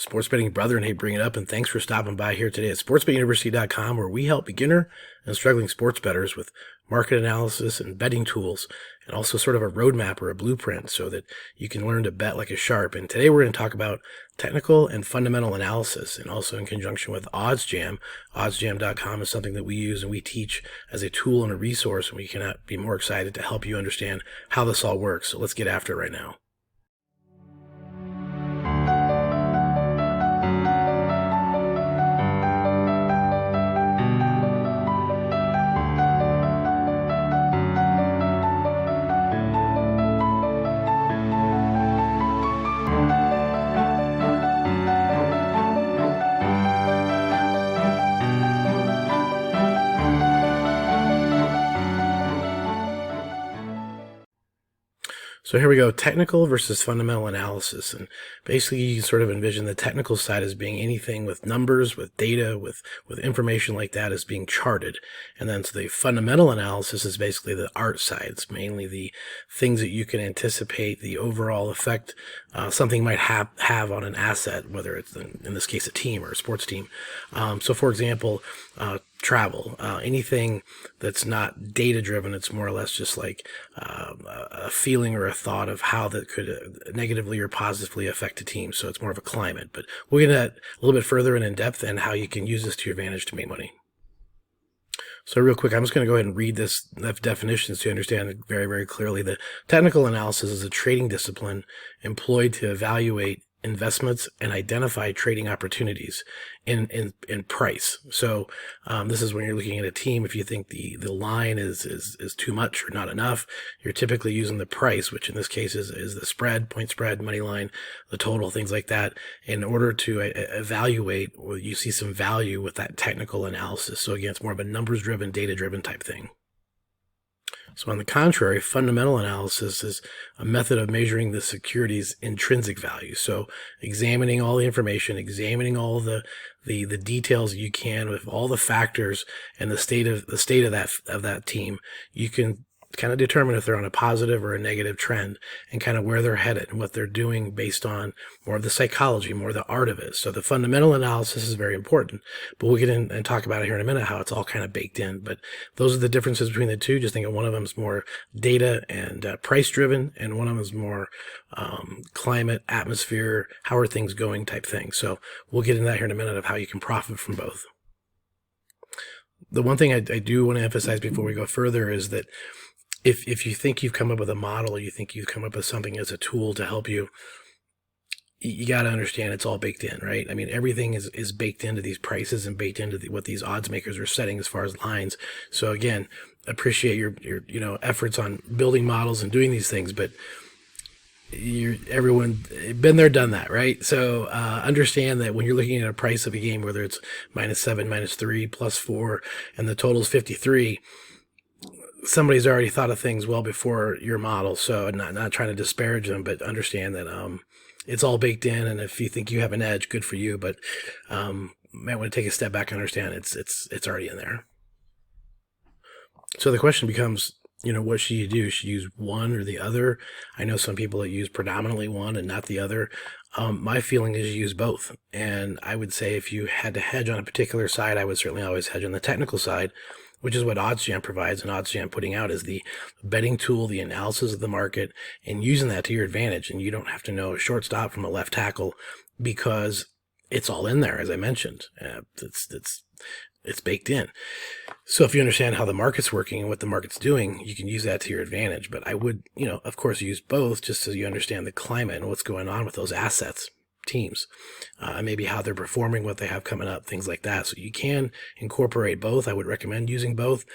sports betting brother and hate bring it up, and thanks for stopping by here today at sportsbetuniversity.com, where we help beginner and struggling sports bettors with market analysis and betting tools, and also sort of a roadmap or a blueprint so that you can learn to bet like a sharp. And today we're going to talk about technical and fundamental analysis, and also in conjunction with OddsJam. OddsJam.com is something that we use and we teach as a tool and a resource, and we cannot be more excited to help you understand how this all works. So let's get after it right now. So here we go, technical versus fundamental analysis. And basically you sort of envision the technical side as being anything with numbers, with data, with information like that as being charted. And then so the fundamental analysis is basically the art side. It's mainly the things that you can anticipate, the overall effect something might have on an asset, whether it's in this case a team or a sports team. So for example, travel, anything that's not data driven, it's more or less just like a feeling or a thought of how that could negatively or positively affect a team. So it's more of a climate, but we'll get into that a little bit further and in depth, and how you can use this to your advantage to make money. So real quick, I'm just going to go ahead and read this definitions to understand it very, very clearly. The technical analysis is a trading discipline employed to evaluate investments and identify trading opportunities in price. So this is when you're looking at a team. If you think the line is too much or not enough, you're typically using the price, which in this case is the spread, point spread, money line, the total, things like that, in order to evaluate where you see some value with that technical analysis. So again, it's more of a numbers driven, data driven type thing. So on the contrary, fundamental analysis is a method of measuring the security's intrinsic value. So examining all the information, examining all the details you can with all the factors and the state of that team, you can kind of determine if they're on a positive or a negative trend, and kind of where they're headed and what they're doing based on more of the psychology, more of the art of it. So the fundamental analysis is very important, but we'll get in and talk about it here in a minute, how it's all kind of baked in. But those are the differences between the two. Just think of one of them is more data and price driven, and one of them is more climate, atmosphere, how are things going type thing. So we'll get into that here in a minute of how you can profit from both. The one thing I do want to emphasize before we go further is that if you think you've come up with a model, or you think you've come up with something as a tool to help you, you got to understand it's all baked in, right? I mean, everything is baked into these prices and baked into what these odds makers are setting as far as lines. So again, appreciate your efforts on building models and doing these things, but everyone been there, done that, right? So understand that when you're looking at a price of a game, whether it's -7, -3, +4, and the total is 53, somebody's already thought of things well before your model. So not trying to disparage them, but understand that it's all baked in, and if you think you have an edge, good for you, but might want to take a step back and understand it's already in there. So the question becomes, what should you do? Should you use one or the other? I know some people that use predominantly one and not the other. My feeling is you use both. And I would say if you had to hedge on a particular side, I would certainly always hedge on the technical side, which is what OddsJam provides. And OddsJam putting out is the betting tool, the analysis of the market, and using that to your advantage. And you don't have to know a shortstop from a left tackle, because it's all in there, as I mentioned. It's baked in. So if you understand how the market's working and what the market's doing, you can use that to your advantage. But I would, of course, use both, just so you understand the climate and what's going on with those assets, teams, maybe how they're performing, what they have coming up, things like that. So you can incorporate both. I would recommend using both.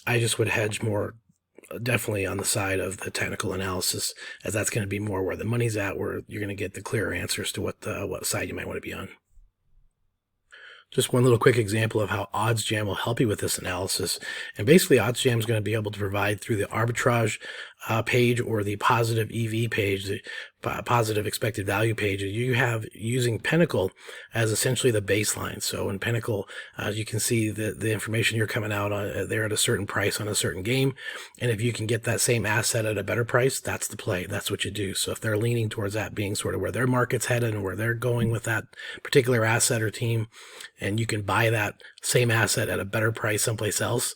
I just would hedge more definitely on the side of the technical analysis, as that's going to be more where the money's at, where you're going to get the clearer answers to what side you might want to be on. Just one little quick example of how OddsJam will help you with this analysis. And basically OddsJam is going to be able to provide, through the arbitrage page or the positive EV page, the positive expected value page, you have using Pinnacle as essentially the baseline. So in Pinnacle, you can see the information you're coming out on there at a certain price on a certain game. And if you can get that same asset at a better price, that's the play. That's what you do. So if they're leaning towards that being sort of where their market's headed and where they're going with that particular asset or team, and you can buy that same asset at a better price someplace else,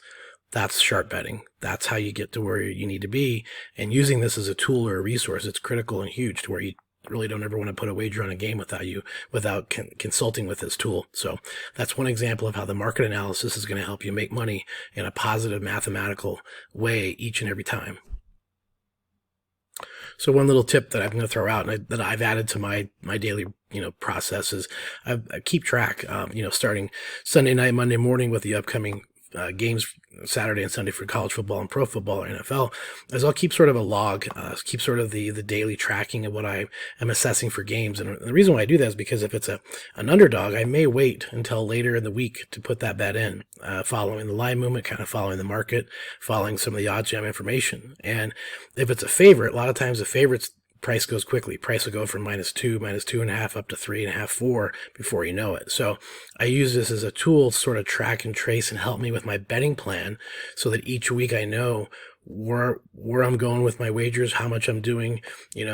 that's sharp betting. That's how you get to where you need to be. And using this as a tool or a resource, it's critical and huge to where you really don't ever want to put a wager on a game without consulting with this tool. So that's one example of how the market analysis is going to help you make money in a positive mathematical way each and every time. So one little tip that I'm going to throw out and that I've added to my daily process is I keep track, starting Sunday night, Monday morning with the upcoming games Saturday and Sunday for college football and pro football or NFL, as I'll keep sort of a log, keep sort of the daily tracking of what I am assessing for games. And the reason why I do that is because if it's an underdog, I may wait until later in the week to put that bet in, following the line movement, kind of following the market, following some of the OddsJam information. And if it's a favorite, a lot of times the favorites price goes quickly. Price will go from -2, -2.5 up to 3.5, 4 before you know it. So I use this as a tool to sort of track and trace and help me with my betting plan so that each week I know where I'm going with my wagers, how much I'm doing,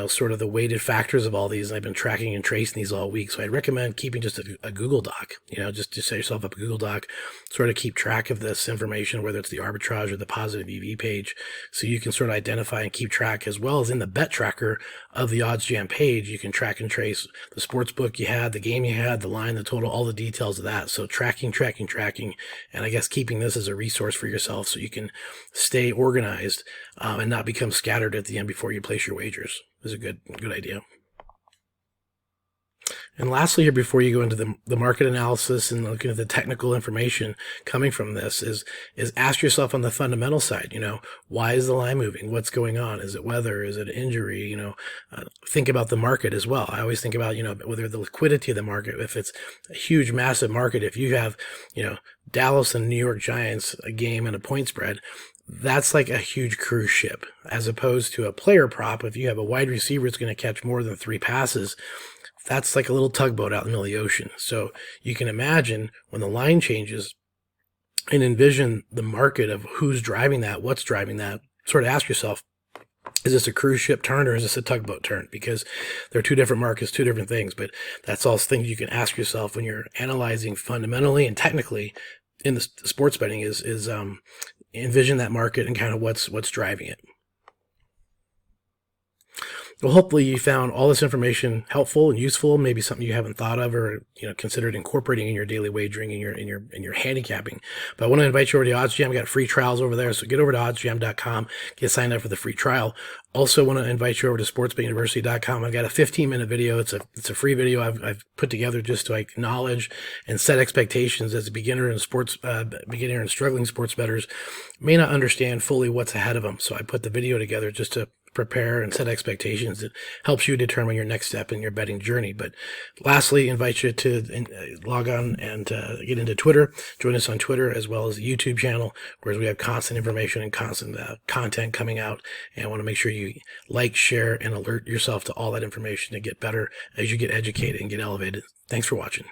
sort of the weighted factors of all these. And I've been tracking and tracing these all week. So I'd recommend keeping just a Google Doc, just set yourself up a Google Doc, sort of keep track of this information, whether it's the arbitrage or the positive EV page. So you can sort of identify and keep track, as well as in the bet tracker of the OddsJam page. You can track and trace the sports book you had, the game you had, the line, the total, all the details of that. So tracking, and I guess keeping this as a resource for yourself so you can stay organized and not become scattered at the end before you place your wagers is a good idea. And lastly, here, before you go into the market analysis and looking at the technical information coming from this, is ask yourself on the fundamental side, why is the line moving? What's going on? Is it weather? Is it injury? Think about the market as well. I always think about, whether the liquidity of the market, if it's a huge, massive market, if you have, Dallas and New York Giants, a game and a point spread, that's like a huge cruise ship, as opposed to a player prop. If you have a wide receiver that's going to catch more than 3 passes, that's like a little tugboat out in the middle of the ocean. So you can imagine when the line changes and envision the market of who's driving that, what's driving that, sort of ask yourself, is this a cruise ship turn or is this a tugboat turn? Because they're two different markets, two different things. But that's all things you can ask yourself when you're analyzing fundamentally and technically in the sports betting is envision that market and kind of what's driving it. Well, hopefully you found all this information helpful and useful, maybe something you haven't thought of or considered incorporating in your daily wagering and your handicapping. But I want to invite you over to OddsJam. We got free trials over there, so get over to oddsjam.com, get signed up for the free trial. Also want to invite you over to sportsbetuniversity.com. I've got a 15-minute video. It's a free video I've put together just to acknowledge and set expectations as a beginner and struggling sports bettors may not understand fully what's ahead of them. So I put the video together just to prepare and set expectations. It helps you determine your next step in your betting journey. But lastly, invite you to log on and get into Twitter. Join us on Twitter as well as the YouTube channel, where we have constant information and constant content coming out. And I want to make sure you like, share, and alert yourself to all that information to get better as you get educated and get elevated. Thanks for watching.